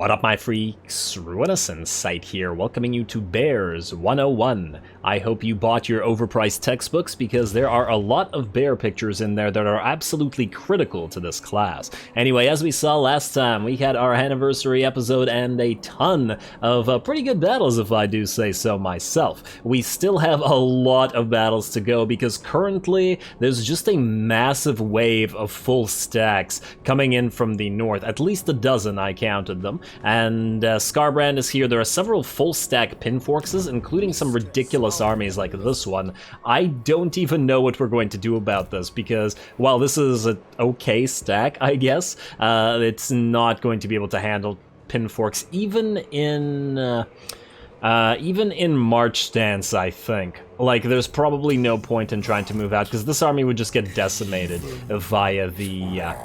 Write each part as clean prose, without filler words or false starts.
What up, my freaks? RuinousInsight here, welcoming you to Bears 101. I hope you bought your overpriced textbooks because there are a lot of bear pictures in there that are absolutely critical to this class. Anyway, as we saw last time, we had our anniversary episode and a ton of pretty good battles, if I do say so myself. We still have a lot of battles to go because currently there's just a massive wave of full stacks coming in from the north, at least a dozen, I counted them. And Scarbrand is here. There are several full stack pinforxes, including some ridiculous armies like this one. I don't even know what we're going to do about this because while this is an okay stack, I guess, it's not going to be able to handle pinforx even in March stance, I think. Like, there's probably no point in trying to move out because this army would just get decimated via the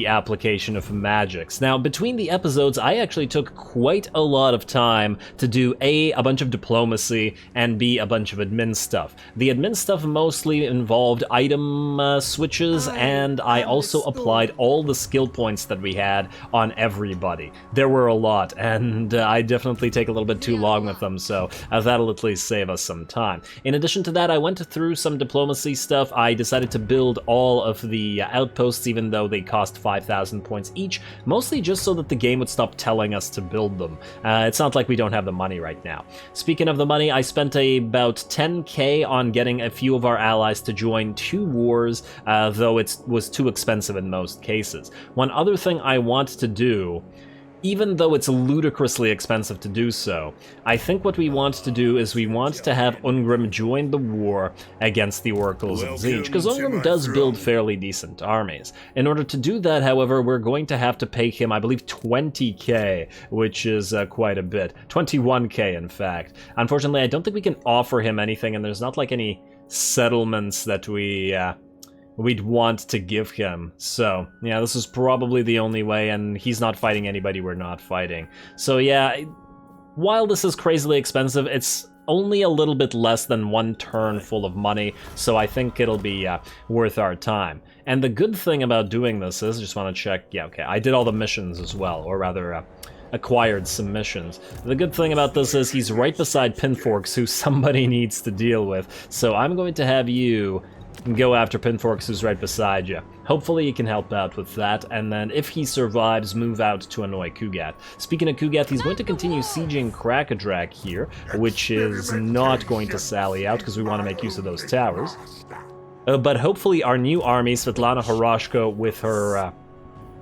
application of magics. Now, between the episodes, I actually took quite a lot of time to do A, a bunch of diplomacy, and B, a bunch of admin stuff. The admin stuff mostly involved item switches, and I also applied all the skill points that we had on everybody. There were a lot, and I definitely take a little bit too long with them, so that'll at least save us some time. In addition to that, I went through some diplomacy stuff. I decided to build all of the outposts, even though they cost 5,000 points each, mostly just so that the game would stop telling us to build them. It's not like we don't have the money right now. Speaking of the money, I spent about 10k on getting a few of our allies to join 2 wars, though it was too expensive in most cases. One other thing I want to do, even though it's ludicrously expensive to do so, I think what we want to do is we want to have Ungrim join the war against the Oracles of Tzeentch, because Ungrim does build fairly decent armies. In order to do that, however, we're going to have to pay him, I believe, 20k, which is quite a bit. 21k, in fact. Unfortunately, I don't think we can offer him anything, and there's not like any settlements that we'd want to give him. So, yeah, this is probably the only way, and he's not fighting anybody we're not fighting. So, yeah, while this is crazily expensive, it's only a little bit less than 1 turn full of money, so I think it'll be worth our time. And the good thing about doing this is, just want to check, yeah, okay, I did all the missions as well, or rather, acquired some missions. The good thing about this is he's right beside Pinforx, who somebody needs to deal with, so I'm going to have you go after Pinforx, who's right beside you. Hopefully he can help out with that, and then if he survives, move out to annoy Kugat. Speaking of Kugat, he's going to continue sieging Krakadrak here, which is not going to sally out because we want to make use of those towers. But hopefully our new army, Svetlana Horoshko, with her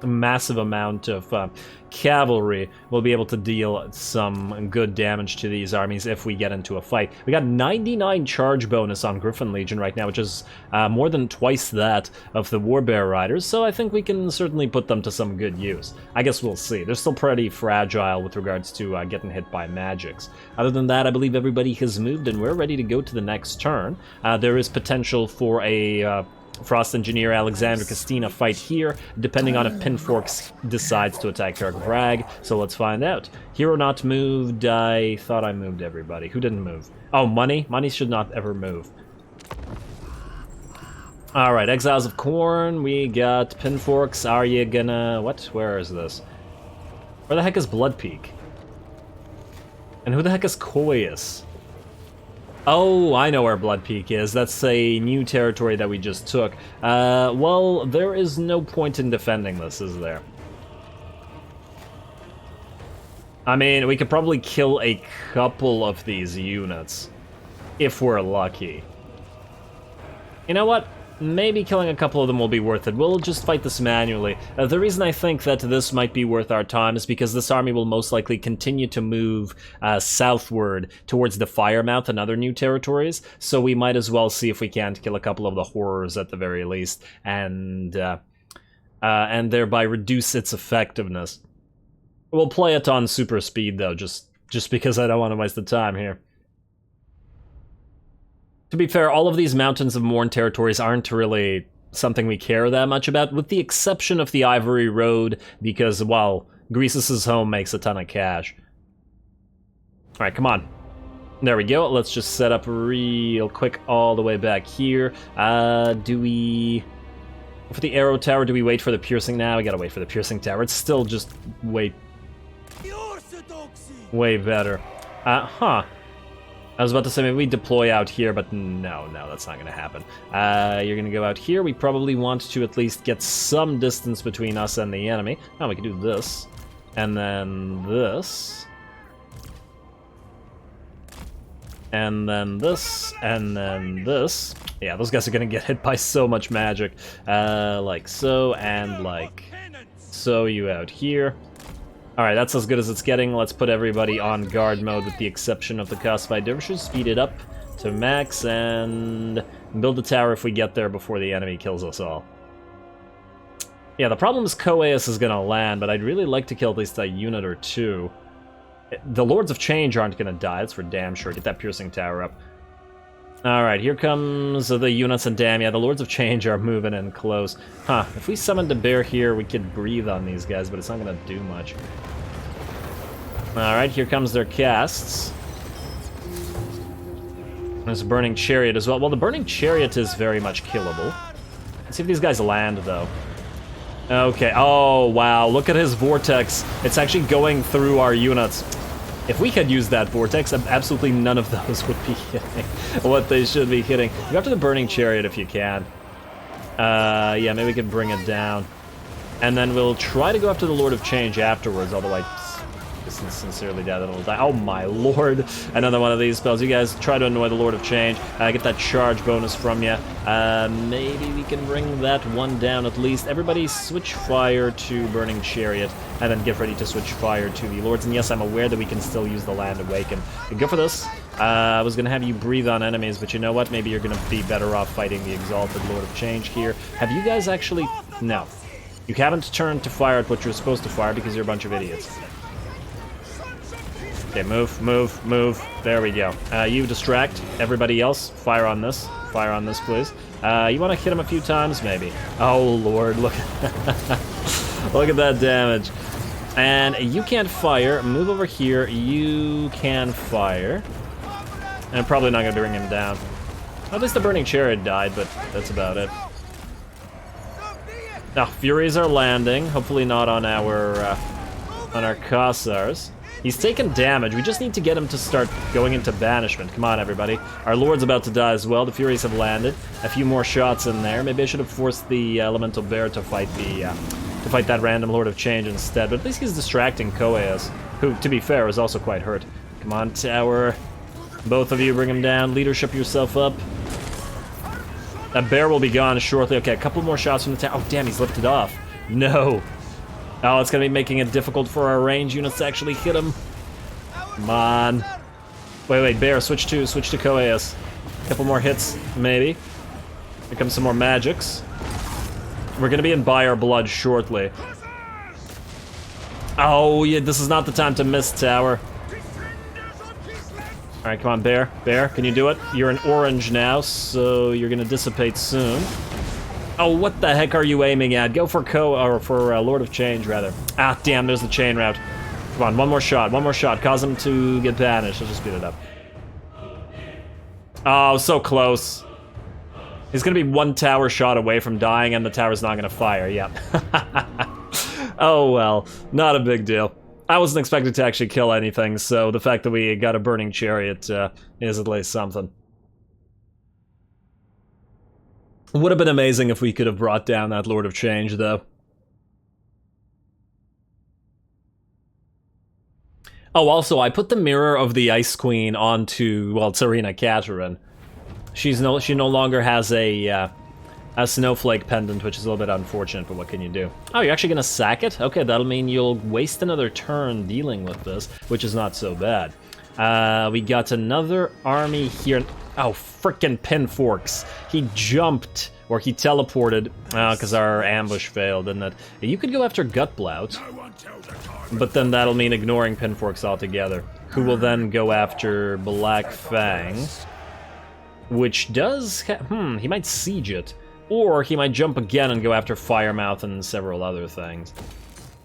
massive amount of cavalry, will be able to deal some good damage to these armies if we get into a fight. We got 99 charge bonus on Griffin Legion right now, which is more than twice that of the Warbear Riders, so I think we can certainly put them to some good use. I guess we'll see. They're still pretty fragile with regards to getting hit by magics. Other than that, I believe everybody has moved and we're ready to go to the next turn. There is potential for a Frost Engineer Alexander Castina fight here, depending on if Pinforx decides to attack Kirk Bragg, so let's find out. Hero not moved. I thought I moved everybody. Who didn't move? Oh, money? Money should not ever move. Alright, Exiles of Khorne, we got Pinforx. Are you gonna... what? Where is this? Where the heck is Blood Peak? And who the heck is Koius? Oh, I know where Blood Peak is. That's a new territory that we just took. Well, there is no point in defending this, is there? I mean, we could probably kill a couple of these units, if we're lucky. You know what? Maybe killing a couple of them will be worth it. We'll just fight this manually. The reason I think that this might be worth our time is because this army will most likely continue to move southward towards the Firemouth and other new territories, so we might as well see if we can't kill a couple of the horrors at the very least, and thereby reduce its effectiveness. We'll play it on super speed, though, just because I don't want to waste the time here. To be fair, all of these Mountains of Morn territories aren't really something we care that much about, with the exception of the Ivory Road, because, well, Greasus' home makes a ton of cash. Alright, come on. There we go. Let's just set up real quick all the way back here. Do we... For the arrow tower, do we wait for the piercing now? We gotta wait for the piercing tower. It's still just way Way better. Huh. I was about to say maybe we deploy out here, but no, that's not gonna happen. You're gonna go out here. We probably want to at least get some distance between us and the enemy. Oh, we can do this. And then this. And then this, and then this. Yeah, those guys are gonna get hit by so much magic. Like so, and like so. You out here. Alright, that's as good as it's getting. Let's put everybody on guard mode with the exception of the Cosby Dervishes. Speed it up to max and build a tower if we get there before the enemy kills us all. Yeah, the problem is Coeus is gonna land, but I'd really like to kill at least a unit or two. The Lords of Change aren't gonna die, that's for damn sure. Get that piercing tower up. Alright, here comes the units, and damn, yeah, the Lords of Change are moving in close. Huh, if we summoned a bear here, we could breathe on these guys, but it's not gonna do much. Alright, here comes their casts. There's a Burning Chariot as well. Well, the Burning Chariot is very much killable. Let's see if these guys land, though. Okay, oh, wow, look at his vortex. It's actually going through our units. If we could use that vortex, absolutely none of those would be hitting what they should be hitting. Go after the Burning Chariot if you can. Yeah, maybe we can bring it down. And then we'll try to go after the Lord of Change afterwards, although I sincerely doubt that it'll die. Oh my lord, another one of these spells. You guys try to annoy the Lord of Change. Get that charge bonus from you. Maybe we can bring that one down at least. Everybody switch fire to Burning Chariot, and then get ready to switch fire to the Lords. And yes, I'm aware that we can still use the Land Awaken. Go for this. I was going to have you breathe on enemies, but you know what? Maybe you're going to be better off fighting the Exalted Lord of Change here. Have you guys actually... No. You haven't turned to fire at what you're supposed to fire because you're a bunch of idiots. Okay, move, move, move. There we go. You distract everybody else. Fire on this. Fire on this, please. You want to hit him a few times, maybe. Oh, Lord, look at look at that damage. And you can't fire. Move over here. You can fire. And I'm probably not going to bring him down. At least the Burning Chariot died, but that's about it. Now, Furies are landing. Hopefully not on our Khazars. He's taken damage. We just need to get him to start going into banishment. Come on, everybody. Our Lord's about to die as well. The Furies have landed. A few more shots in there. Maybe I should have forced the Elemental Bear to fight that random Lord of Change instead. But at least he's distracting Coeus, who, to be fair, is also quite hurt. Come on, tower. Both of you bring him down. Leadership yourself up. That bear will be gone shortly. Okay, a couple more shots from the tower. Oh, damn, he's lifted off. No. Oh, it's going to be making it difficult for our range units to actually hit him. Come on. Wait, bear, switch to Coeus. A couple more hits, maybe. Here comes some more magics. We're going to be in By Our Blood shortly. Oh, yeah, this is not the time to miss, tower. Alright, come on, bear. Bear, can you do it? You're an orange now, so you're going to dissipate soon. Oh, what the heck are you aiming at? Go for Lord of Change, rather. Ah, damn, there's the chain route. Come on, one more shot, Cause him to get banished. Let's just speed it up. Oh, so close. He's gonna be one tower shot away from dying, and the tower's not gonna fire. Yep. Oh, well, not a big deal. I wasn't expected to actually kill anything, so the fact that we got a Burning Chariot is at least something. Would have been amazing if we could have brought down that Lord of Change, though. Oh, also, I put the Mirror of the Ice Queen onto, well, Tsarina Katerin. She no longer has a snowflake pendant, which is a little bit unfortunate, but what can you do? Oh, you're actually gonna sack it? Okay, that'll mean you'll waste another turn dealing with this, which is not so bad. We got another army here. Oh, frickin' Pinforks. He jumped, or he teleported, because our ambush failed, didn't it? You could go after Gut Blout, but then that'll mean ignoring Pinforks altogether, who will then go after Black Fang, which does... he might siege it, or he might jump again and go after Firemouth and several other things.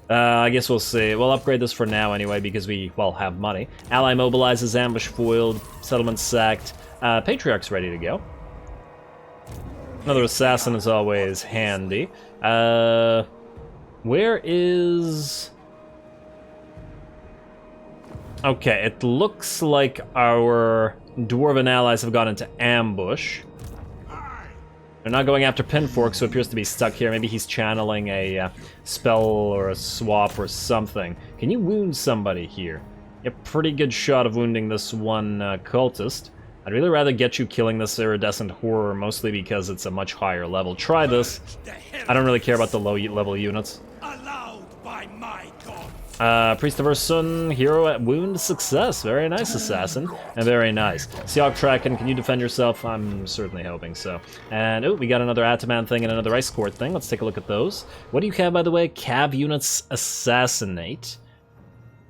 I guess we'll see. We'll upgrade this for now anyway, because we, well, have money. Ally mobilizes, ambush foiled, settlement sacked. Patriarch's ready to go. Another assassin is always handy. Where is... Okay, it looks like our dwarven allies have gone into ambush. They're not going after Pinfork, so it appears to be stuck here. Maybe he's channeling a spell or a swap or something. Can you wound somebody here? You have a pretty good shot of wounding this one cultist. I'd really rather get you killing this iridescent horror, mostly because it's a much higher level. Try this. I don't really care about the low level units. Priest of Ursun, hero at wound success. Very nice, assassin. And very nice. Siok Traken, can you defend yourself? I'm certainly hoping so. And, oh, we got another Ataman thing and another Ice Court thing. Let's take a look at those. What do you have, by the way? Cav units assassinate.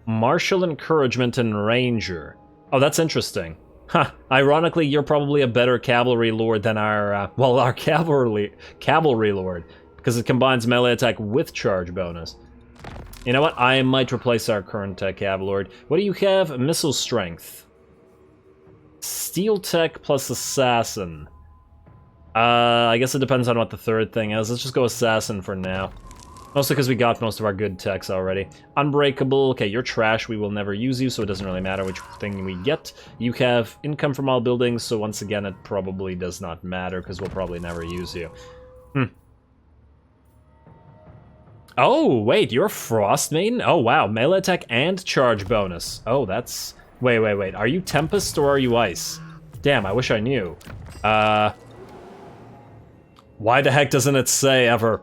Martial encouragement and ranger. Oh, that's interesting. Huh. Ironically, you're probably a better cavalry lord than our, well, our cavalry lord. Because it combines melee attack with charge bonus. You know what? I might replace our current Cav Lord. What do you have? Missile strength. Steel tech plus assassin. I guess it depends on what the third thing is. Let's just go assassin for now. Mostly because we got most of our good techs already. Unbreakable. Okay, you're trash. We will never use you, so it doesn't really matter which thing we get. You have income from all buildings, so once again, it probably does not matter because we'll probably never use you. Oh, wait, you're Frost Maiden? Oh, wow, melee attack and charge bonus. Oh, that's... Wait. Are you Tempest or are you Ice? Damn, I wish I knew. Why the heck doesn't it say ever?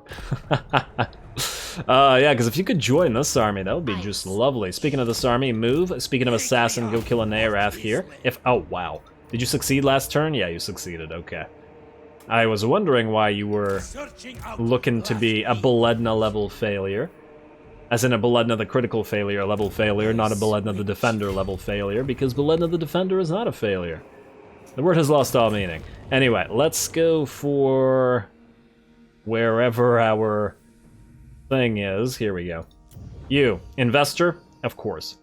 Yeah, because if you could join this army, that would be just lovely. Speaking of this army, move. Speaking of assassin, go kill a Nearath here. Oh, wow. Did you succeed last turn? Yeah, you succeeded, okay. I was wondering why you were looking to be a Beledna level failure. As in a Beledna the critical failure level failure, not a Beledna the defender level failure, because Beledna the defender is not a failure. The word has lost all meaning. Anyway, let's go for wherever our thing is. Here we go. You, investor? Of course.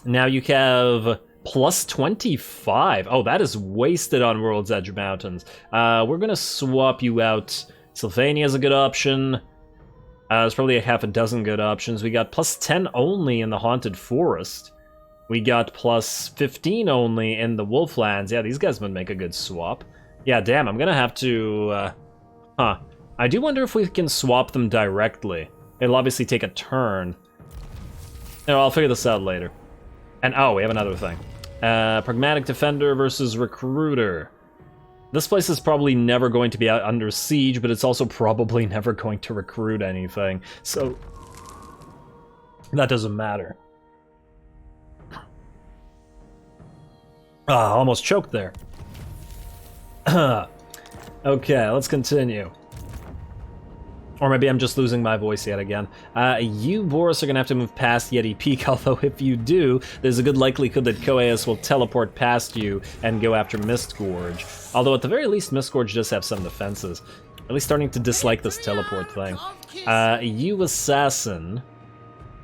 Now you have... Plus 25. Oh, that is wasted on World's Edge Mountains. We're gonna swap you out. Sylvania is a good option. There's probably a half a dozen good options. We got plus 10 only in the Haunted Forest. We got plus 15 only in the Wolflands. Yeah, these guys would make a good swap. Yeah, damn, I'm gonna have to... I do wonder if we can swap them directly. It'll obviously take a turn. No, I'll figure this out later. And, oh, we have another thing. Pragmatic Defender versus Recruiter. This place is probably never going to be out under siege, but it's also probably never going to recruit anything. So, that doesn't matter. Almost choked there. Okay, let's continue. Or maybe I'm just losing my voice yet again. You, Boris, are going to have to move past Yeti Peak, although if you do, there's a good likelihood that Koeus will teleport past you and go after Mistgorge. Although at the very least, Mistgorge does have some defenses. At least starting to dislike this teleport thing. You, Assassin,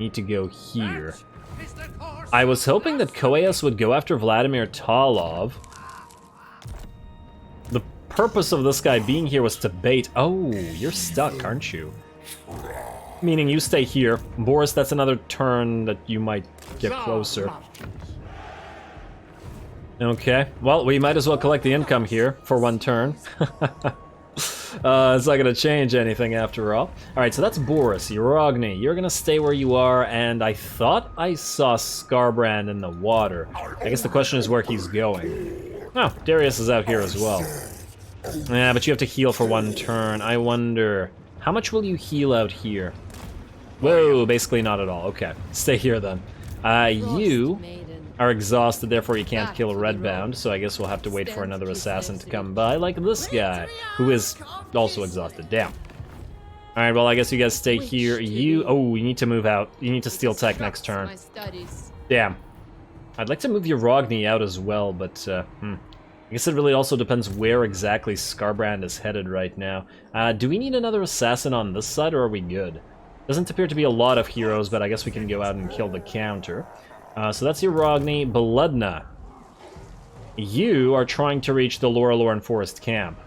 need to go here. I was hoping that Koeus would go after Vladimir Talov. The purpose of this guy being here was to bait. Oh, you're stuck, aren't you? Meaning you stay here. Boris, that's another turn that you might get closer. Okay, well, we might as well collect the income here for one turn. It's not gonna change anything after all. Alright, so that's Boris. Urogny, you're gonna stay where you are, and I thought I saw Skarbrand in the water. I guess the question is where he's going. Oh, Darius is out here as well. Yeah, but you have to heal for one turn. I wonder, how much will you heal out here? Whoa, basically not at all. Okay, stay here then. You are exhausted, therefore you can't kill Redbound, so I guess we'll have to wait for another assassin to come by, like this guy, who is also exhausted. Damn. Alright, well, I guess you guys stay here. You... Oh, you need to move out. You need to steal tech next turn. Damn. I'd like to move Urogny out as well, but, I guess it really also depends where exactly Skarbrand is headed right now. Do we need another assassin on this side, or are we good? Doesn't appear to be a lot of heroes, but I guess we can go out and kill the counter. So that's Urogny. Beledna. You are trying to reach the Lorelorn Forest camp.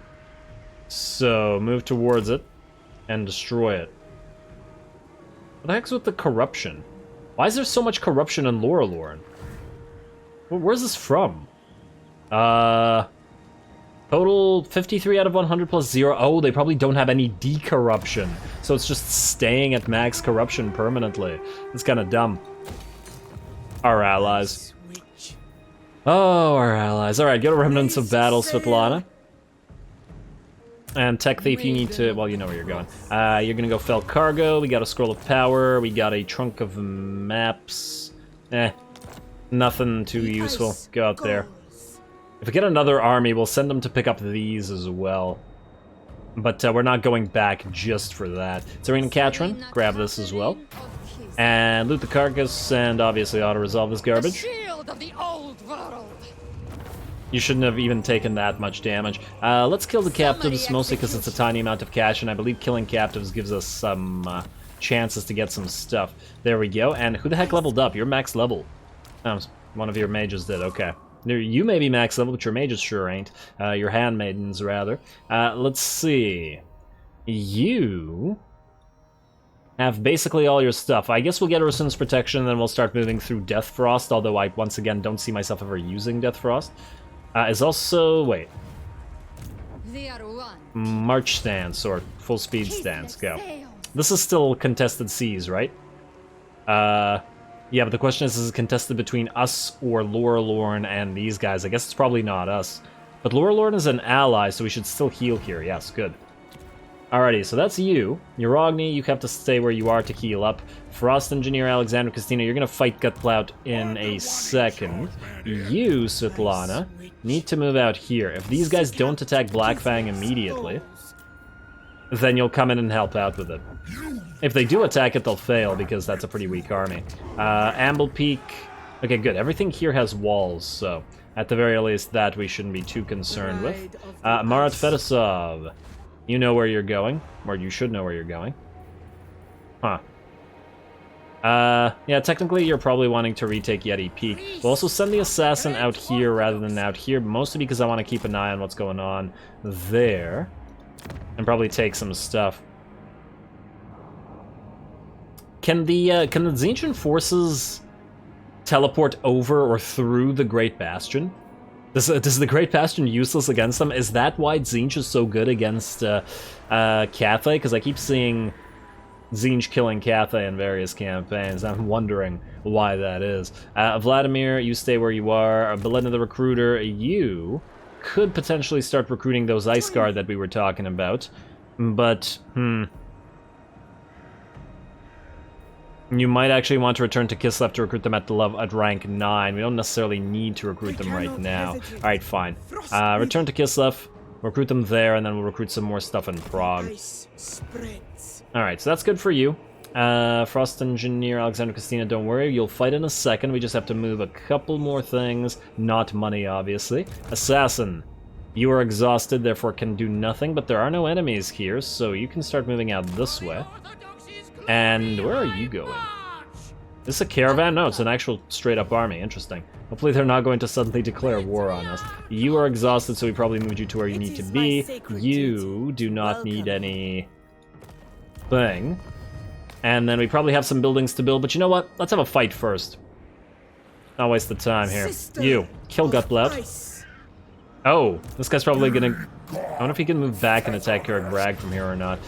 So, move towards it and destroy it. What the heck's with the corruption? Why is there so much corruption in Lorelorn? Where's this from? Total 53 out of 100 plus 0. Oh, they probably don't have any decorruption. So it's just staying at max corruption permanently. It's kind of dumb. Our allies. Oh, our allies. Alright, go to Remnants of Battle, Svetlana. And Tech Thief, you need to... Well, you know where you're going. You're gonna go fell cargo. We got a Scroll of Power. We got a Trunk of Maps. Nothing too useful. Go out there. If we get another army, we'll send them to pick up these as well. But we're not going back just for that. Serena Katrin, grab this as well. And loot the carcass, and obviously auto-resolve this garbage. You shouldn't have even taken that much damage. Let's kill the captives, mostly because it's a tiny amount of cash, and I believe killing captives gives us some chances to get some stuff. There we go, and who the heck leveled up? You're max level. Oh, one of your mages did, okay. You may be max level, but your mages sure ain't. Your handmaidens, rather. Let's see. You have basically all your stuff. I guess we'll get Ursun's Protection, and then we'll start moving through Death Frost, although I, once again, don't see myself ever using Death Frost. Is also... wait. March stance, or full speed stance, go. This is still contested seas, right? Yeah, but the question is it contested between us or Lorelorn and these guys? I guess it's probably not us. But Lorelorn is an ally, so we should still heal here. Yes, good. Alrighty, so that's you. Urogny, you have to stay where you are to heal up. Frost Engineer, Alexander Christina, you're gonna fight Gut Blout in a second. You, Svetlana, need to move out here. If these guys don't attack Blackfang immediately, then you'll come in and help out with it. If they do attack it, they'll fail, because that's a pretty weak army. Amble Peak... Okay, good. Everything here has walls, so at the very least that we shouldn't be too concerned with. Marat Fedosov, you know where you're going. Or you should know where you're going. Huh. Yeah, technically you're probably wanting to retake Yeti Peak. We'll also send the Assassin out here rather than out here, mostly because I want to keep an eye on what's going on there. And probably take some stuff. Can the Tzeentch forces teleport over or through the Great Bastion? Does the Great Bastion useless against them? Is that why Tzeentch is so good against Cathay? Because I keep seeing Tzeentch killing Cathay in various campaigns. I'm wondering why that is. Vladimir, you stay where you are. Belena the Recruiter, you could potentially start recruiting those Ice Guard that we were talking about. But, you might actually want to return to Kislev to recruit them at rank 9. We don't necessarily need to recruit them right now. Alright, fine. Return to Kislev, recruit them there, and then we'll recruit some more stuff in Prague. Alright, so that's good for you. Frost Engineer, Alexander Christina, don't worry, you'll fight in a second. We just have to move a couple more things. Not money, obviously. Assassin, you are exhausted, therefore can do nothing, but there are no enemies here, so you can start moving out this way. And where are you going? Is this a caravan? No, it's an actual straight-up army. Interesting. Hopefully they're not going to suddenly declare war on us. You are exhausted, so we probably moved you to where you need to be. You do not need any thing. And then we probably have some buildings to build, but you know what? Let's have a fight first. Not waste the time here. You, kill Gut Blout. Oh, this guy's probably gonna... I wonder if he can move back and attack Eric Bragg from here or not.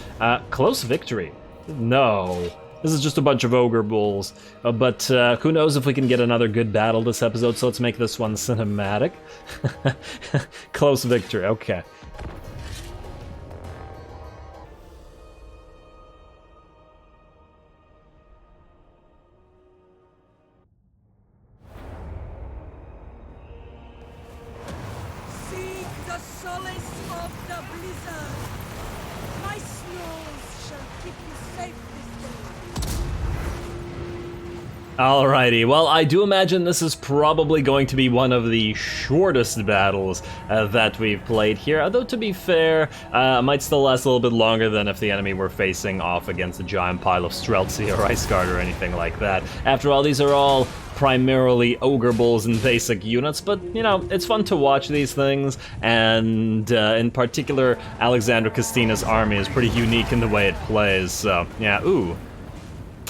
Close victory. No, this is just a bunch of ogre bulls, but who knows if we can get another good battle this episode, so let's make this one cinematic. Close victory, okay. Seek the solace of the blizzard. My snows shall keep you safe this day. Alrighty, well, I do imagine this is probably going to be one of the shortest battles that we've played here, although to be fair, it might still last a little bit longer than if the enemy were facing off against a giant pile of Streltsy or Ice Guard or anything like that. After all, these are all primarily ogre bulls and basic units, but, you know, it's fun to watch these things, and in particular, Alexander Christina's army is pretty unique in the way it plays, so, yeah, ooh.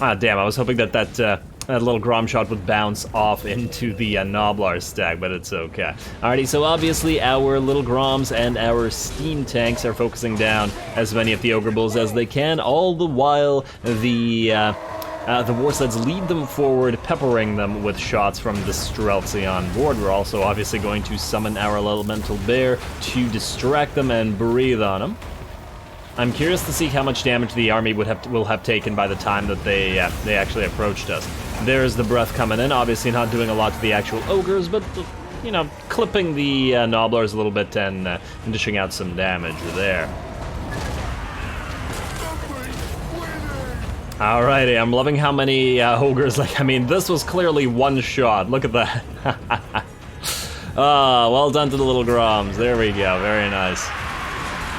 Ah, damn, I was hoping that that little Grom shot would bounce off into the Noblar stack, but it's okay. Alrighty, so obviously our little Groms and our steam tanks are focusing down as many of the Ogre Bulls as they can, all the while the war sleds lead them forward, peppering them with shots from the Streltsy on board. We're also obviously going to summon our Elemental Bear to distract them and breathe on them. I'm curious to see how much damage the army will have taken by the time that they actually approached us. There's the breath coming in, obviously not doing a lot to the actual ogres, but you know, clipping the Noblars a little bit and dishing out some damage there. Alrighty, I'm loving how many ogres. Like, I mean, this was clearly one shot. Look at that. Ah, well done to the little Groms. There we go. Very nice.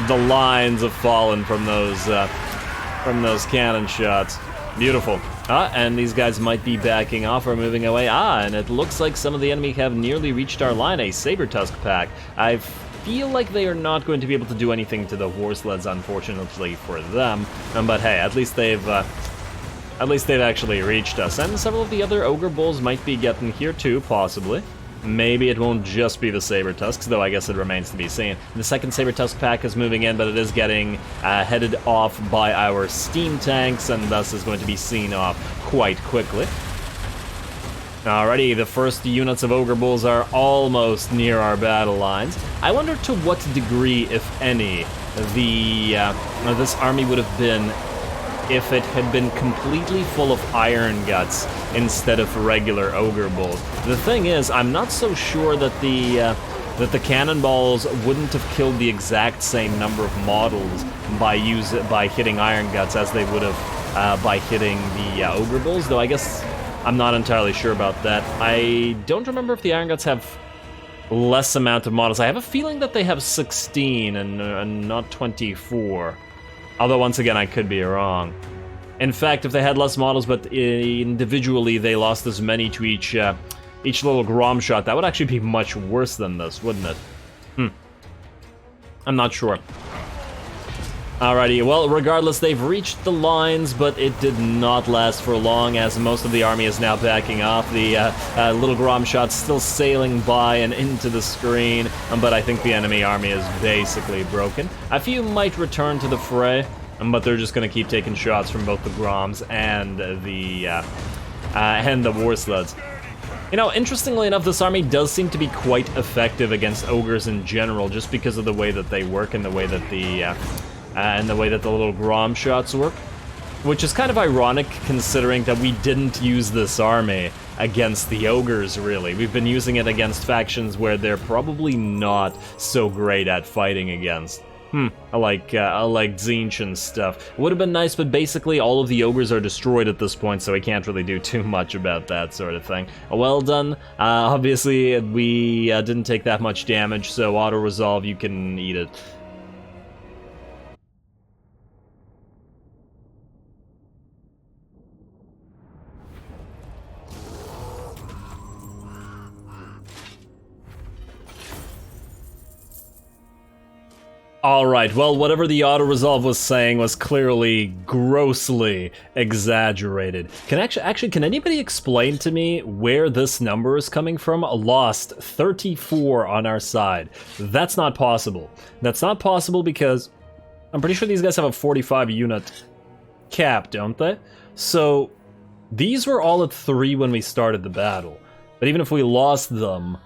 The lines have fallen from those cannon shots. Beautiful. And these guys might be backing off or moving away. And it looks like some of the enemy have nearly reached our line. A Saber Tusk pack. I feel like they are not going to be able to do anything to the horse sleds, unfortunately for them. But hey, at least they've actually reached us. And several of the other Ogre Bulls might be getting here too, possibly. Maybe it won't just be the Saber Tusks, though I guess it remains to be seen. The second Saber Tusk pack is moving in, but it is getting headed off by our steam tanks, and thus is going to be seen off quite quickly. Alrighty, the first units of Ogre Bulls are almost near our battle lines. I wonder to what degree, if any, this army would have been if it had been completely full of Iron Guts instead of regular Ogre Bulls. The thing is, I'm not so sure that the cannonballs wouldn't have killed the exact same number of models by hitting Iron Guts as they would have by hitting the Ogre Bulls, though I guess I'm not entirely sure about that. I don't remember if the Iron Guts have less amount of models. I have a feeling that they have 16 and not 24. Although, once again, I could be wrong. In fact, if they had less models, but individually they lost as many to each little Grom shot, that would actually be much worse than this, wouldn't it? I'm not sure. Alrighty, well, regardless, they've reached the lines, but it did not last for long, as most of the army is now backing off. The little Grom shots still sailing by and into the screen, but I think the enemy army is basically broken. A few might return to the fray, but they're just going to keep taking shots from both the Groms and the war sleds. You know, interestingly enough, this army does seem to be quite effective against ogres in general, just because of the way that they work and the way that the little Grom shots work. Which is kind of ironic, considering that we didn't use this army against the ogres, really. We've been using it against factions where they're probably not so great at fighting against. I like Tzeentch and stuff. Would have been nice, but basically all of the ogres are destroyed at this point, so we can't really do too much about that sort of thing. Well done. Obviously, we didn't take that much damage, so auto-resolve, you can eat it. Alright, well, whatever the auto-resolve was saying was clearly grossly exaggerated. Can anybody explain to me where this number is coming from? Lost 34 on our side. That's not possible. That's not possible because I'm pretty sure these guys have a 45 unit cap, don't they? So these were all at 3 when we started the battle. But even if we lost them,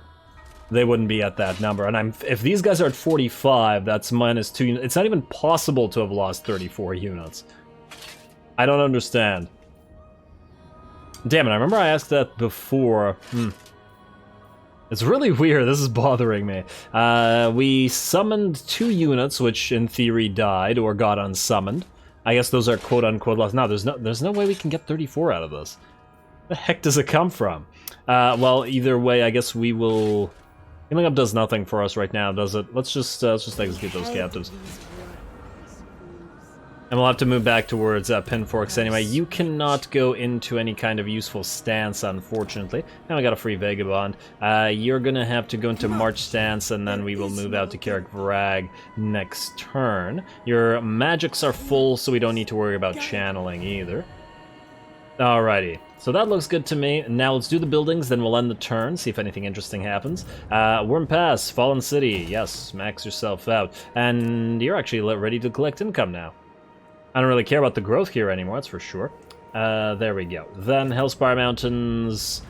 they wouldn't be at that number. And if these guys are at 45, that's minus 2 units. It's not even possible to have lost 34 units. I don't understand. Damn it, I remember I asked that before. It's really weird, this is bothering me. We summoned 2 units, which in theory died or got unsummoned. I guess those are quote-unquote lost. No, there's no way we can get 34 out of this. The heck does it come from? Well, either way, I guess we will... Healing up does nothing for us right now, does it? Let's just execute those captives. And we'll have to move back towards Pinforks anyway. You cannot go into any kind of useful stance, unfortunately. Now we got a free Vagabond. You're gonna have to go into March stance, and then we will move out to Carrick Vrag next turn. Your magics are full, so we don't need to worry about channeling either. Alrighty, so that looks good to me. Now let's do the buildings, then we'll end the turn, see if anything interesting happens. Worm Pass, Fallen City, yes, max yourself out. And you're actually ready to collect income now. I don't really care about the growth here anymore, that's for sure. There we go. Then Hellspire Mountains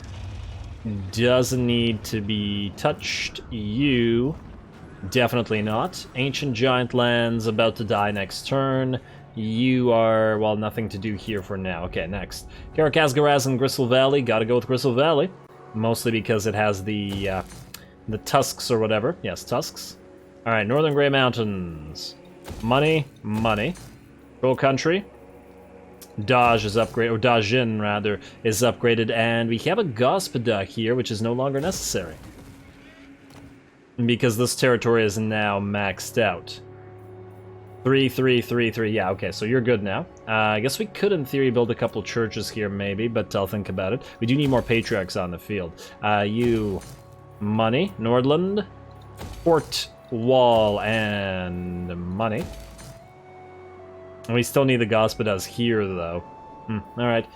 doesn't need to be touched. You, definitely not. Ancient Giant Lands, about to die next turn. You are, well, nothing to do here for now. Okay, next. Karakazgaraz and Gristle Valley. Gotta go with Gristle Valley. Mostly because it has the tusks or whatever. Yes, tusks. Alright, Northern Grey Mountains. Money, money. Troll Country. Daj is upgraded, or Dajin rather, is upgraded. And we have a Gospoda here, which is no longer necessary. Because this territory is now maxed out. 3, 3, 3, 3. Yeah, okay, so you're good now. I guess we could, in theory, build a couple churches here, maybe, but I'll think about it. We do need more patriarchs on the field. You... money. Nordland. Fort Wall and money. And we still need the Gospodas here, though. Alright.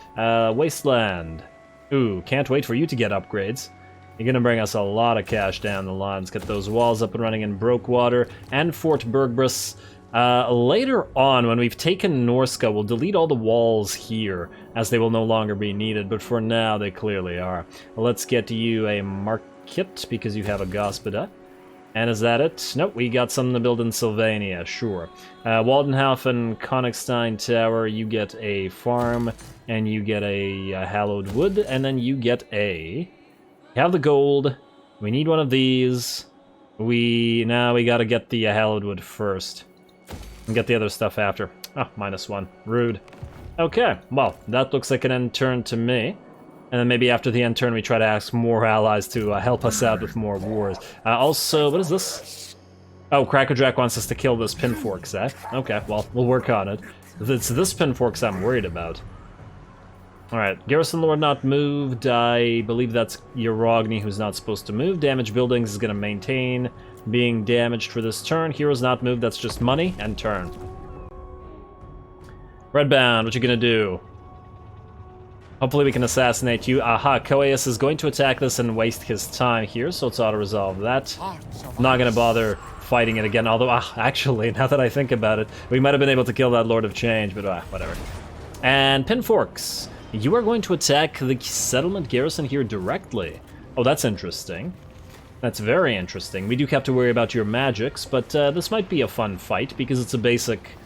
Wasteland. Ooh, can't wait for you to get upgrades. You're gonna bring us a lot of cash down the line. Let's get those walls up and running in Brokewater and Fort Bergbris. Later on, when we've taken Norska, we'll delete all the walls here, as they will no longer be needed, but for now, they clearly are. Let's get you a market, because you have a Gospoda. And is that it? Nope, we got something to build in Sylvania, sure. Waldenhofen, Konigstein Tower, you get a farm, and you get a Hallowed Wood, and then you get a... You have the gold, we need one of these. Now we gotta get the Hallowed Wood first. And get the other stuff after. Oh, -1. Rude. Okay, well, that looks like an end turn to me. And then maybe after the end turn we try to ask more allies to help us out with more wars. Also, what is this? Oh, Crackerjack wants us to kill this Pinforks, eh? Okay, well, we'll work on it. It's this Pinforks I'm worried about. Alright, Garrison Lord not moved. I believe that's Urogny who's not supposed to move. Damaged buildings is going to maintain being damaged for this turn. Heroes not moved, that's just money, and turn. Redbound, what you gonna do? Hopefully we can assassinate you. Aha, Koeus is going to attack this and waste his time here, so let's auto-resolve that. I'm not gonna bother fighting it again, although, actually, now that I think about it, we might have been able to kill that Lord of Change, but whatever. And Pinforks, you are going to attack the settlement garrison here directly. Oh, that's interesting. That's very interesting. We do have to worry about your magics, but this might be a fun fight because it's a basic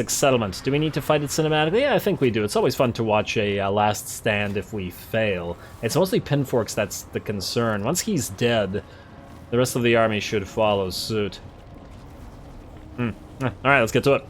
settlement. Do we need to fight it cinematically? Yeah, I think we do. It's always fun to watch a last stand if we fail. It's mostly Pinforks that's the concern. Once he's dead, the rest of the army should follow suit. Alright, let's get to it.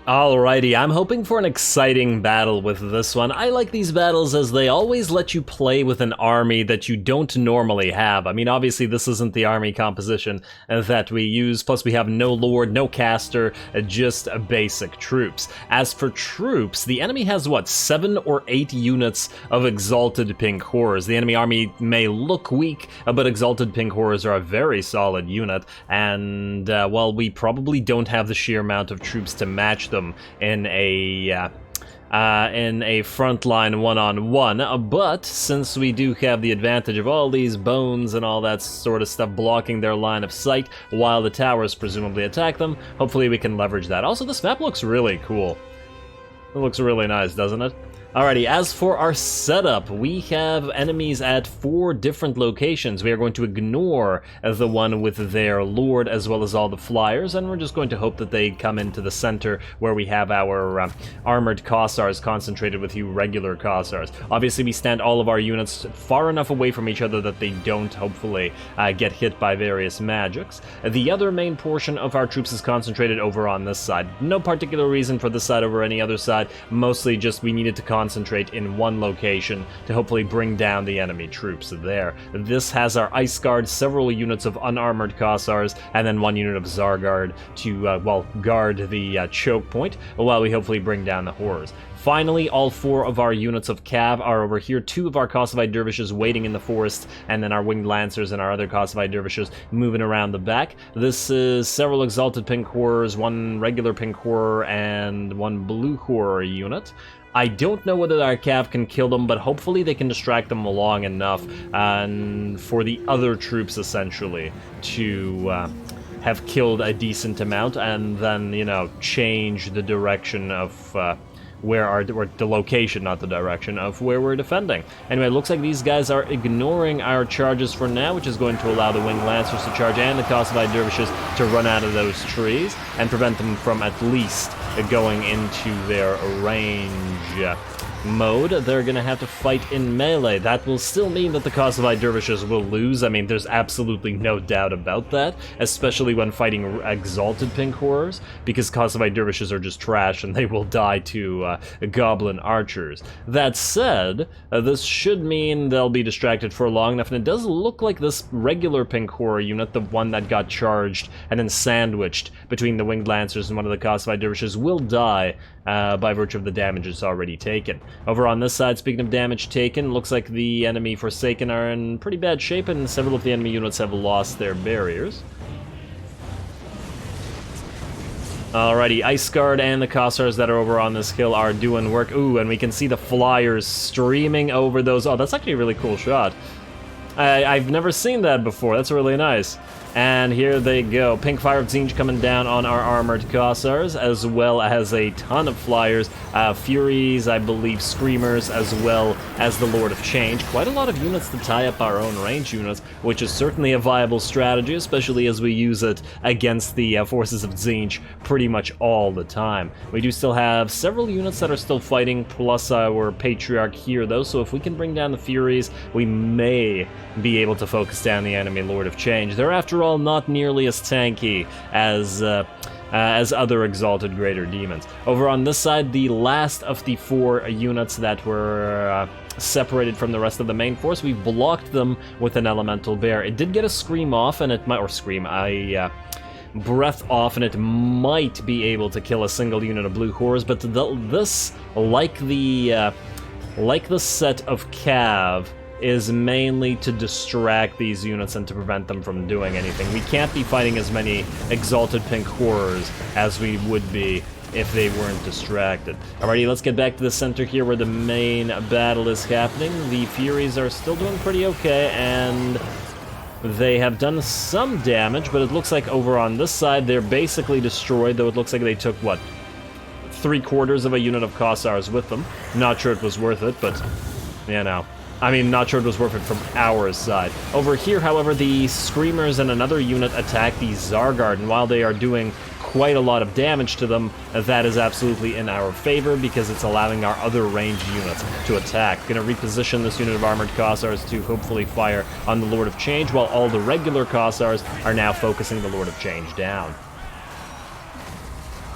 Alrighty, I'm hoping for an exciting battle with this one. I like these battles as they always let you play with an army that you don't normally have. I mean, obviously this isn't the army composition that we use, plus we have no lord, no caster, just basic troops. As for troops, the enemy has, what, 7 or 8 units of Exalted Pink Horrors. The enemy army may look weak, but Exalted Pink Horrors are a very solid unit, and, well, we probably don't have the sheer amount of troops to match them in a frontline one-on-one, but since we do have the advantage of all these bones and all that sort of stuff blocking their line of sight while the towers presumably attack them, hopefully we can leverage that. Also, this map looks really cool. It looks really nice, doesn't it? Alrighty, as for our setup, we have enemies at 4 different locations. We are going to ignore the one with their lord as well as all the flyers, and we're just going to hope that they come into the center where we have our armored Kossars concentrated with you regular Kossars. Obviously, we stand all of our units far enough away from each other that they don't, hopefully, get hit by various magics. The other main portion of our troops is concentrated over on this side. No particular reason for this side over any other side, mostly just we needed to concentrate in one location to hopefully bring down the enemy troops there. This has our Ice Guard, several units of unarmored Kossars, and then one unit of Tzar Guard to, well, guard the choke point while we hopefully bring down the horrors. Finally, all 4 of our units of Cav are over here, 2 of our Kosovo dervishes waiting in the forest, and then our winged lancers and our other Kosovo dervishes moving around the back. This is several exalted pink horrors, 1 regular pink horror, and 1 blue horror unit. I don't know whether our Cav can kill them, but hopefully they can distract them long enough and for the other troops, essentially, to have killed a decent amount, and then, you know, change the direction of or the location, not the direction, of where we're defending. Anyway, it looks like these guys are ignoring our charges for now, which is going to allow the winged lancers to charge and the Kosovo dervishes to run out of those trees and prevent them from at least going into their range mode. They're gonna have to fight in melee. That will still mean that the Kosovo dervishes will lose. I mean, there's absolutely no doubt about that, especially when fighting exalted pink horrors, because Kosovo dervishes are just trash and they will die to goblin archers. That said, this should mean they'll be distracted for long enough, and it does look like this regular pink horror unit, the one that got charged and then sandwiched between the winged lancers and one of the Kosovo dervishes, will die by virtue of the damages already taken. Over on this side, speaking of damage taken, looks like the enemy Forsaken are in pretty bad shape, and several of the enemy units have lost their barriers. Alrighty, Ice Guard and the Kossars that are over on this hill are doing work. Ooh, and we can see the flyers streaming over those. Oh, that's actually a really cool shot. I've never seen that before. That's really nice. And here they go. Pink Fire of Tzeentch coming down on our armored Kossars, as well as a ton of flyers. Furies, I believe, Screamers, as well as the Lord of Change. Quite a lot of units to tie up our own range units, which is certainly a viable strategy, especially as we use it against the forces of Tzeentch pretty much all the time. We do still have several units that are still fighting, plus our Patriarch here, though, so if we can bring down the Furies, we may be able to focus down the enemy Lord of Change. They're, after all, not nearly as tanky as other exalted greater demons. Over on this side, the last of the 4 units that were separated from the rest of the main force, we blocked them with an elemental bear. It did get a scream off, and it might, or scream, breath off, and it might be able to kill a single unit of blue horrors, but this, like the set of Cav, is mainly to distract these units and to prevent them from doing anything. We can't be fighting as many exalted pink horrors as we would be if they weren't distracted. Alrighty, let's get back to the center here where the main battle is happening. The Furies are still doing pretty okay, and they have done some damage, but it looks like over on this side they're basically destroyed, though it looks like they took, what, 3/4 of a unit of Kossars with them. Not sure it was worth it, but, you know. I mean, not sure it was worth it from our side. Over here, however, the Screamers and another unit attack the Tzar Guard, and while they are doing quite a lot of damage to them, that is absolutely in our favor because it's allowing our other ranged units to attack. Gonna reposition this unit of armored Kossars to hopefully fire on the Lord of Change, while all the regular Kossars are now focusing the Lord of Change down.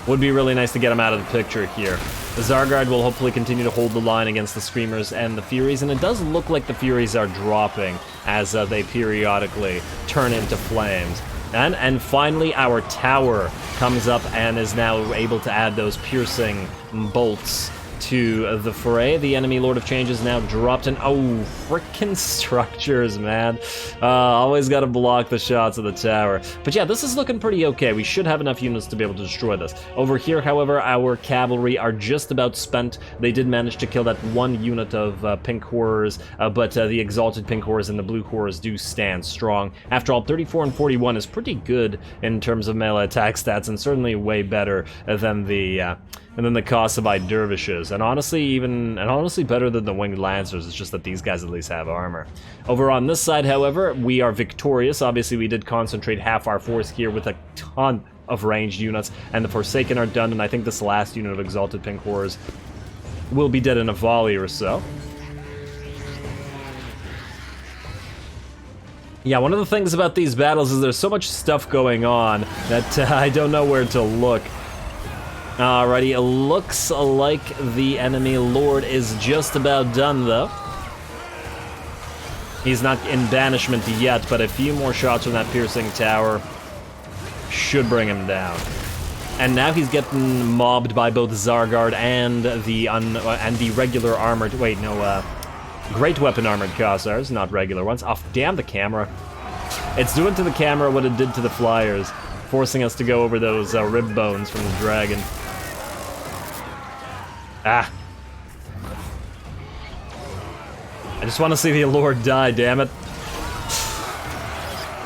Would be really nice to get him out of the picture here. The Tzar Guard will hopefully continue to hold the line against the Screamers and the Furies, and it does look like the Furies are dropping as they periodically turn into flames. And finally, our tower comes up and is now able to add those piercing bolts to the fray. The enemy Lord of Change is now dropped, and oh, frickin' structures, man. Always gotta block the shots of the tower. But yeah, this is looking pretty okay. We should have enough units to be able to destroy this. Over here, however, our cavalry are just about spent. They did manage to kill that one unit of pink horrors, but the exalted pink horrors and the blue horrors do stand strong. After all, 34 and 41 is pretty good in terms of melee attack stats, and certainly way better than the Kosovo dervishes, and honestly better than the winged lancers. It's just that these guys at least have armor. Over on this side, however, we are victorious. Obviously, we did concentrate half our force here with a ton of ranged units, and the Forsaken are done, and I think this last unit of exalted pink horrors will be dead in a volley or so. Yeah, one of the things about these battles is there's so much stuff going on that I don't know where to look. Alrighty, it looks like the enemy lord is just about done, though. He's not in banishment yet, but a few more shots from that piercing tower should bring him down. And now he's getting mobbed by both Zargard and the regular armored. Wait, no, great weapon armored Khazars, not regular ones. Oh, damn the camera! It's doing to the camera what it did to the flyers, forcing us to go over those rib bones from the dragon. Ah. I just want to see the Lord die, damn it.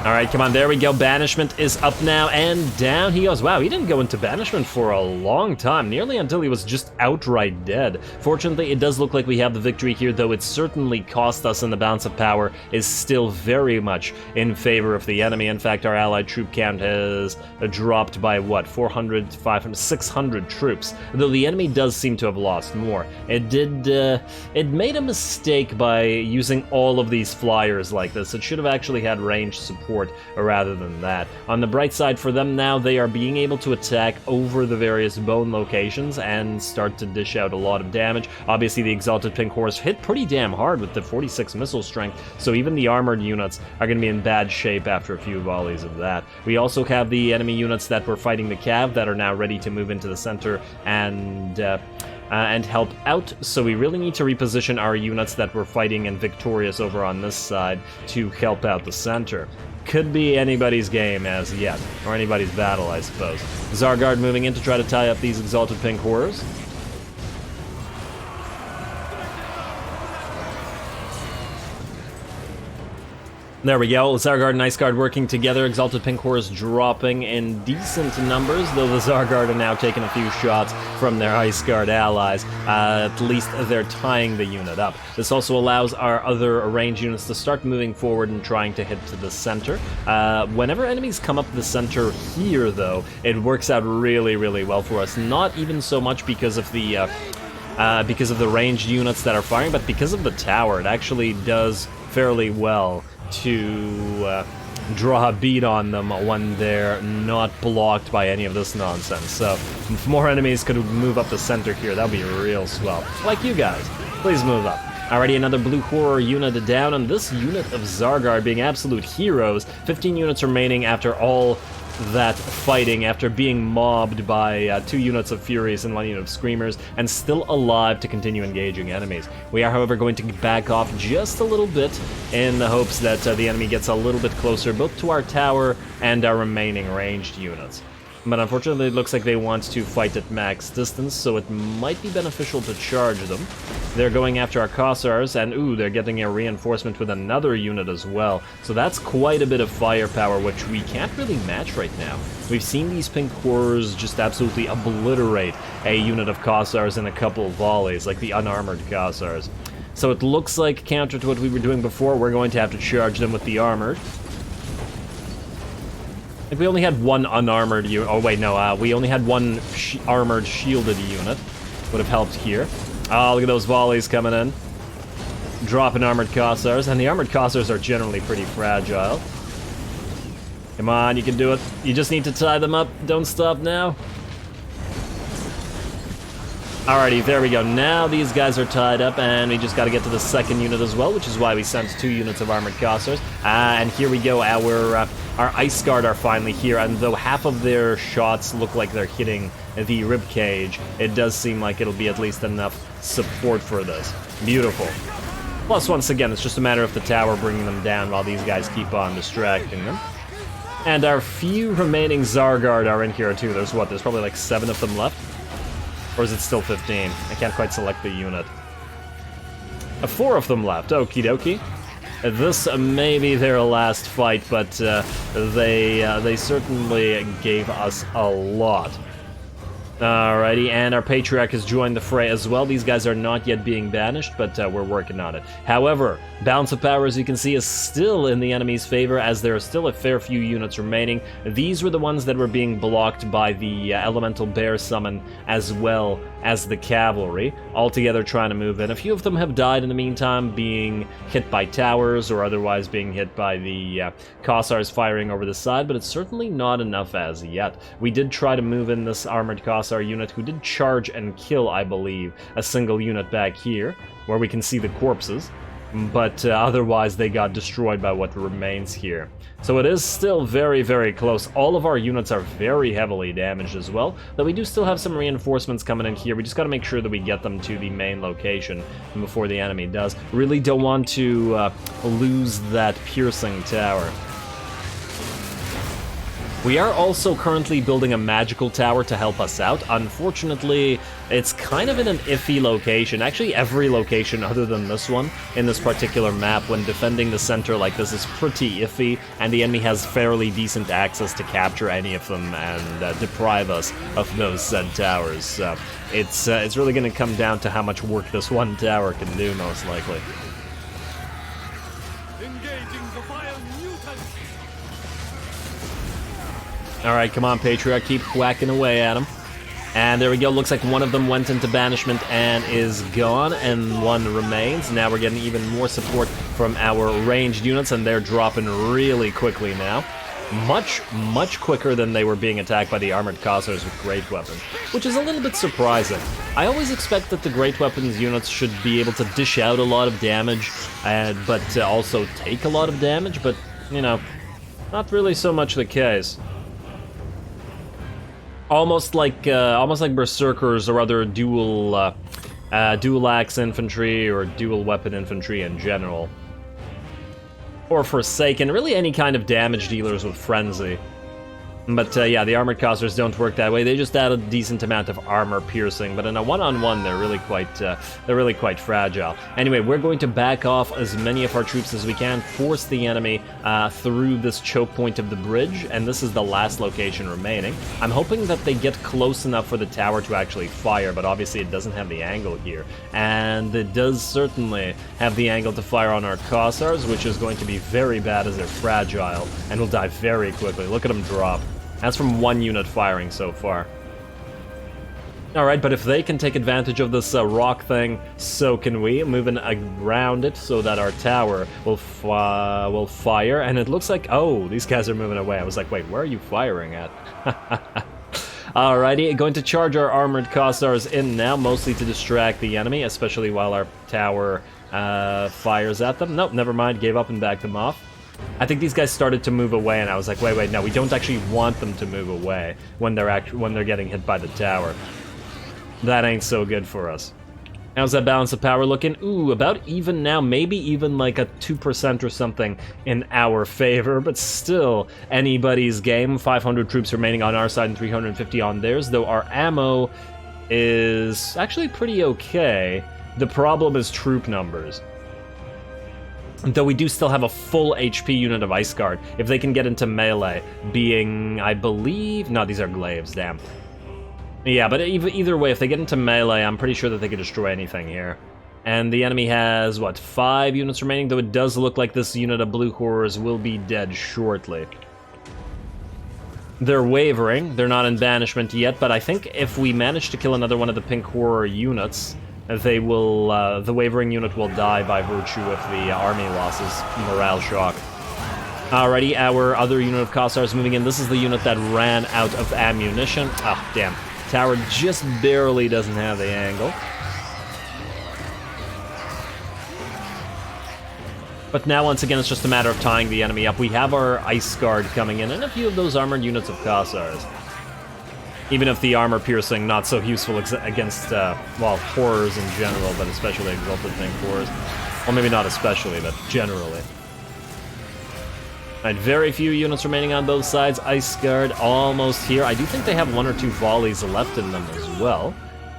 Alright, come on, there we go. Banishment is up now, and down he goes. Wow, he didn't go into banishment for a long time, nearly until he was just outright dead. Fortunately, it does look like we have the victory here, though it certainly cost us, and the balance of power is still very much in favor of the enemy. In fact, our allied troop count has dropped by, what, 400, 500, 600 troops, though the enemy does seem to have lost more. It made a mistake by using all of these flyers like this. It should have actually had ranged support rather than that. On the bright side for them now, they are being able to attack over the various bone locations and start to dish out a lot of damage. Obviously, the Exalted Pink Horse hit pretty damn hard with the 46 missile strength, so even the armored units are going to be in bad shape after a few volleys of that. We also have the enemy units that were fighting the Cav that are now ready to move into the center and help out, so we really need to reposition our units that were fighting and victorious over on this side to help out the center. Could be anybody's game as yet, or anybody's battle, I suppose. Zargard moving in to try to tie up these Exalted Pink Horrors. There we go, Zargard and Iceguard working together, Exalted Pink Horse dropping in decent numbers, though the Zargard are now taking a few shots from their Iceguard allies. At least they're tying the unit up. This also allows our other ranged units to start moving forward and trying to hit to the center. Whenever enemies come up the center here, though, it works out really, really well for us. Not even so much because of the ranged units that are firing, but because of the tower. It actually does fairly well to draw a beat on them when they're not blocked by any of this nonsense. So if more enemies could move up the center here, that would be real swell. Like you guys, please move up. Alrighty, another blue horror unit down, and this unit of Zargard being absolute heroes. 15 units remaining after all that fighting, after being mobbed by 2 units of Furies and 1 unit of Screamers, and still alive to continue engaging enemies. We are, however, going to back off just a little bit in the hopes that the enemy gets a little bit closer, both to our tower and our remaining ranged units. But unfortunately, it looks like they want to fight at max distance, so it might be beneficial to charge them. They're going after our Khazars, and ooh, they're getting a reinforcement with another unit as well. So that's quite a bit of firepower, which we can't really match right now. We've seen these Pink Horrors just absolutely obliterate a unit of Khazars in a couple of volleys, like the unarmored Khazars. So it looks like, counter to what we were doing before, we're going to have to charge them with the armored. If we only had one unarmored unit, oh wait, no, we only had one armored shielded unit, would have helped here. Oh, look at those volleys coming in. Dropping armored Khazars, and the armored Khazars are generally pretty fragile. Come on, you can do it. You just need to tie them up. Don't stop now. Alrighty, there we go. Now these guys are tied up, and we just got to get to the second unit as well, which is why we sent 2 units of armored Khazars. And here we go. Our Ice Guard are finally here, and though half of their shots look like they're hitting the rib cage, it does seem like it'll be at least enough support for this. Beautiful. Plus, once again, it's just a matter of the tower bringing them down while these guys keep on distracting them. And our few remaining Zargard are in here too. There's what? There's probably like 7 of them left? Or is it still 15? I can't quite select the unit. 4 of them left. Okie dokie. This may be their last fight, but they certainly gave us a lot. Alrighty, and our Patriarch has joined the fray as well. These guys are not yet being banished, but we're working on it. However, balance of power, as you can see, is still in the enemy's favor, as there are still a fair few units remaining. These were the ones that were being blocked by the Elemental Bear Summon, as well as the Cavalry, altogether trying to move in. A few of them have died in the meantime, being hit by towers, or otherwise being hit by the Khazars firing over the side, but it's certainly not enough as yet. We did try to move in this armored Khazar Kossar unit who did charge and kill, I believe, a single unit back here, where we can see the corpses. But otherwise they got destroyed by what remains here. So it is still very, very close. All of our units are very heavily damaged as well, though we do still have some reinforcements coming in here. We just gotta make sure that we get them to the main location before the enemy does. Really don't want to lose that piercing tower. We are also currently building a magical tower to help us out. Unfortunately, it's kind of in an iffy location. Actually, every location other than this one in this particular map when defending the center like this is pretty iffy, and the enemy has fairly decent access to capture any of them and deprive us of those said towers. So it's really going to come down to how much work this one tower can do, most likely. Alright, come on, Patriarch, keep whacking away at him. And there we go, looks like one of them went into banishment and is gone, and one remains. Now we're getting even more support from our ranged units, and they're dropping really quickly now. Much, much quicker than they were being attacked by the armored Kossars with great weapons, which is a little bit surprising. I always expect that the great weapons units should be able to dish out a lot of damage, but also take a lot of damage, but, you know, not really so much the case. Almost like berserkers or other dual axe infantry or dual weapon infantry in general, or Forsaken, really any kind of damage dealers with frenzy. But yeah, the armored Kossars don't work that way. They just add a decent amount of armor piercing, but in a one-on-one, they're really quite fragile. Anyway, we're going to back off as many of our troops as we can, force the enemy through this choke point of the bridge, and this is the last location remaining. I'm hoping that they get close enough for the tower to actually fire, but obviously it doesn't have the angle here, and it does certainly have the angle to fire on our Kossars, which is going to be very bad as they're fragile and will die very quickly. Look at them drop. That's from one unit firing so far. Alright, but if they can take advantage of this rock thing, so can we. Moving around it so that our tower will fire, and it looks like, oh, these guys are moving away. I was like, wait, where are you firing at? Alrighty, going to charge our armored Kossars in now, mostly to distract the enemy, especially while our tower fires at them. Nope, never mind, gave up and backed them off. I think these guys started to move away, and I was like, wait, no, we don't actually want them to move away when they're getting hit by the tower. That ain't so good for us. How's that balance of power looking? Ooh, about even now, maybe even like a 2% or something in our favor, but still anybody's game. 500 troops remaining on our side and 350 on theirs, though our ammo is actually pretty okay. The problem is troop numbers. Though we do still have a full HP unit of Ice Guard, if they can get into melee, being, I believe... No, these are glaives, damn. Yeah, but either way, if they get into melee, I'm pretty sure that they could destroy anything here. And the enemy has, what, 5 units remaining? Though it does look like this unit of Blue Horrors will be dead shortly. They're wavering, they're not in banishment yet, but I think if we manage to kill another one of the Pink Horror units, they will, the wavering unit will die by virtue of the army losses, morale shock. Alrighty, our other unit of Kossars moving in. This is the unit that ran out of ammunition. Oh, damn. Tower just barely doesn't have the angle. But now, once again, it's just a matter of tying the enemy up. We have our Ice Guard coming in, and a few of those armored units of Kossars. Even if the armor piercing not so useful against, well, horrors in general, but especially exalted Pink Horrors. Well, maybe not especially, but generally. Alright, very few units remaining on both sides. Ice Guard almost here. I do think they have 1 or 2 volleys left in them as well.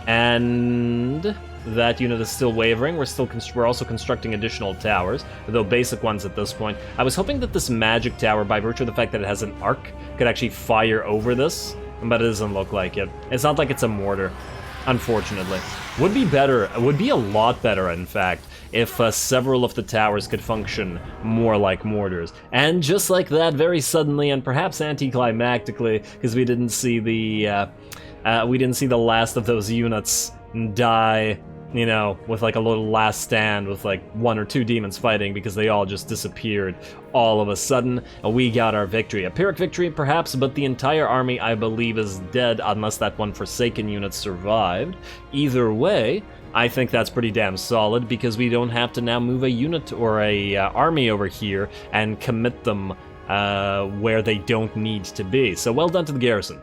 And that unit is still wavering. We're also constructing additional towers, though basic ones at this point. I was hoping that this magic tower, by virtue of the fact that it has an arc, could actually fire over this. But it doesn't look like it. It's not like it's a mortar, unfortunately. Would be better, it would be a lot better, in fact, if several of the towers could function more like mortars. And just like that, very suddenly, and perhaps anticlimactically, because we didn't see the last of those units die you know, with like a little last stand with like 1 or 2 demons fighting because they all just disappeared all of a sudden. We got our victory. A Pyrrhic victory perhaps, but the entire army I believe is dead unless that one Forsaken unit survived. Either way, I think that's pretty damn solid because we don't have to now move a unit or a army over here and commit them where they don't need to be. So well done to the garrison.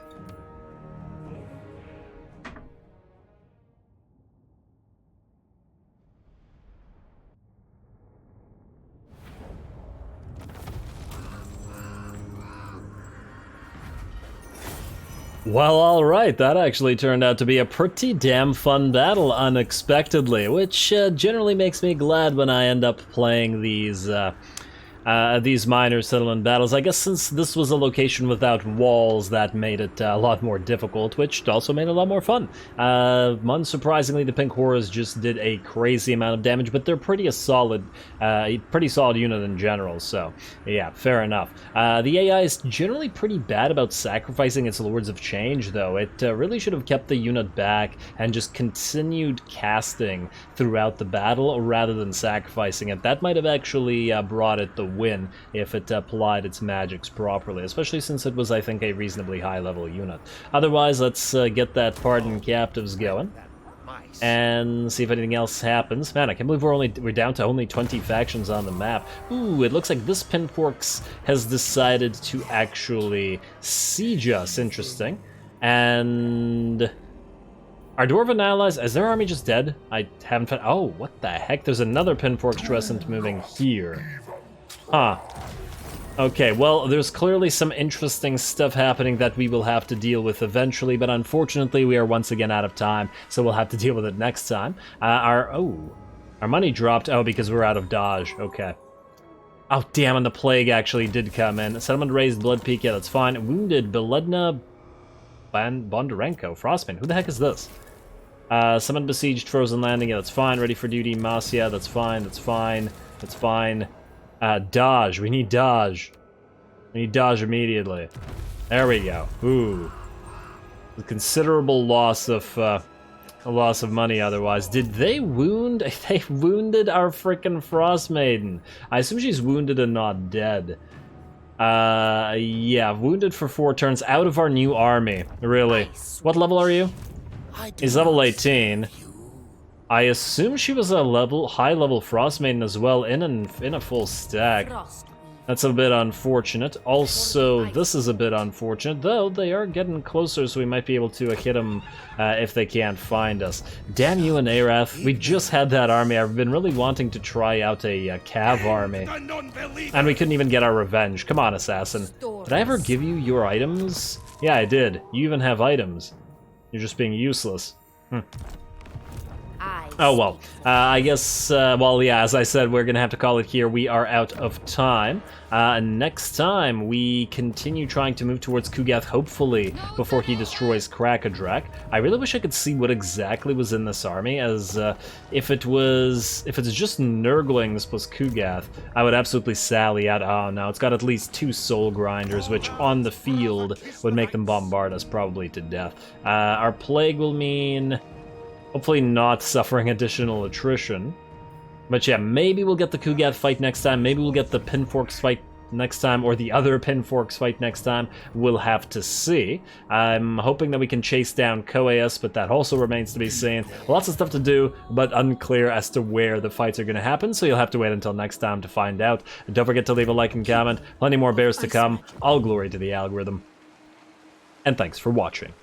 Well, alright, that actually turned out to be a pretty damn fun battle unexpectedly, which generally makes me glad when I end up playing these minor settlement battles. I guess since this was a location without walls, that made it a lot more difficult, which also made it a lot more fun. Unsurprisingly, the Pink Horrors just did a crazy amount of damage, but they're pretty solid unit in general, so yeah, fair enough. The AI is generally pretty bad about sacrificing its Lords of Change, though. It really should have kept the unit back and just continued casting throughout the battle rather than sacrificing it. That might have actually brought it the win if it applied its magics properly, especially since it was, I think, a reasonably high-level unit. Otherwise, let's get that Pardoned Captives going and see if anything else happens. Man, I can't believe we're down to only 20 factions on the map. Ooh, it looks like this Pinforks has decided to actually siege us. Interesting. And our Dwarven allies, is their army just dead? I haven't found. Oh, what the heck? There's another Pinforks Crescent moving here. Huh. Okay, well, there's clearly some interesting stuff happening that we will have to deal with eventually, but unfortunately we are once again out of time, so we'll have to deal with it next time. Our money dropped. Oh, because we're out of dodge. Okay. Oh, damn, and the plague actually did come in. Settlement raised, blood peak, yeah, that's fine. Wounded, Beledna Bondarenko, Frostbane, who the heck is this? Summon besieged, frozen landing, yeah, that's fine. Ready for duty, Masya, that's fine, that's fine, that's fine. Dodge. We need dodge. We need dodge immediately. There we go. Ooh. A considerable loss of money otherwise. Did they wound? They wounded our frickin' Frost Maiden. I assume she's wounded and not dead. Yeah, wounded for 4 turns out of our new army. Really. What level are you? He's level 18. I assume she was a high-level Frost Maiden as well, in a full stack. That's a bit unfortunate. Also, this is a bit unfortunate, though they are getting closer, so we might be able to hit them if they can't find us. Damn you and Arath, we just had that army. I've been really wanting to try out a Cav army, and we couldn't even get our revenge. Come on, Assassin. Did I ever give you your items? Yeah, I did. You even have items. You're just being useless. Oh, well, I guess, well, yeah, as I said, we're gonna have to call it here. We are out of time. Next time, we continue trying to move towards Kugath, hopefully, before he destroys Krakadrak. I really wish I could see what exactly was in this army, as if it's just Nurglings plus Kugath, I would absolutely sally out. Oh, no, it's got at least 2 Soul Grinders, which on the field would make them bombard us probably to death. Our Plague will mean hopefully not suffering additional attrition. But yeah, maybe we'll get the Kugath fight next time, maybe we'll get the Pinforks fight next time, or the other Pinforks fight next time. We'll have to see. I'm hoping that we can chase down Koeus, but that also remains to be seen. Lots of stuff to do, but unclear as to where the fights are going to happen, so you'll have to wait until next time to find out. And don't forget to leave a like and comment. Plenty more bears to come. All glory to the algorithm. And thanks for watching.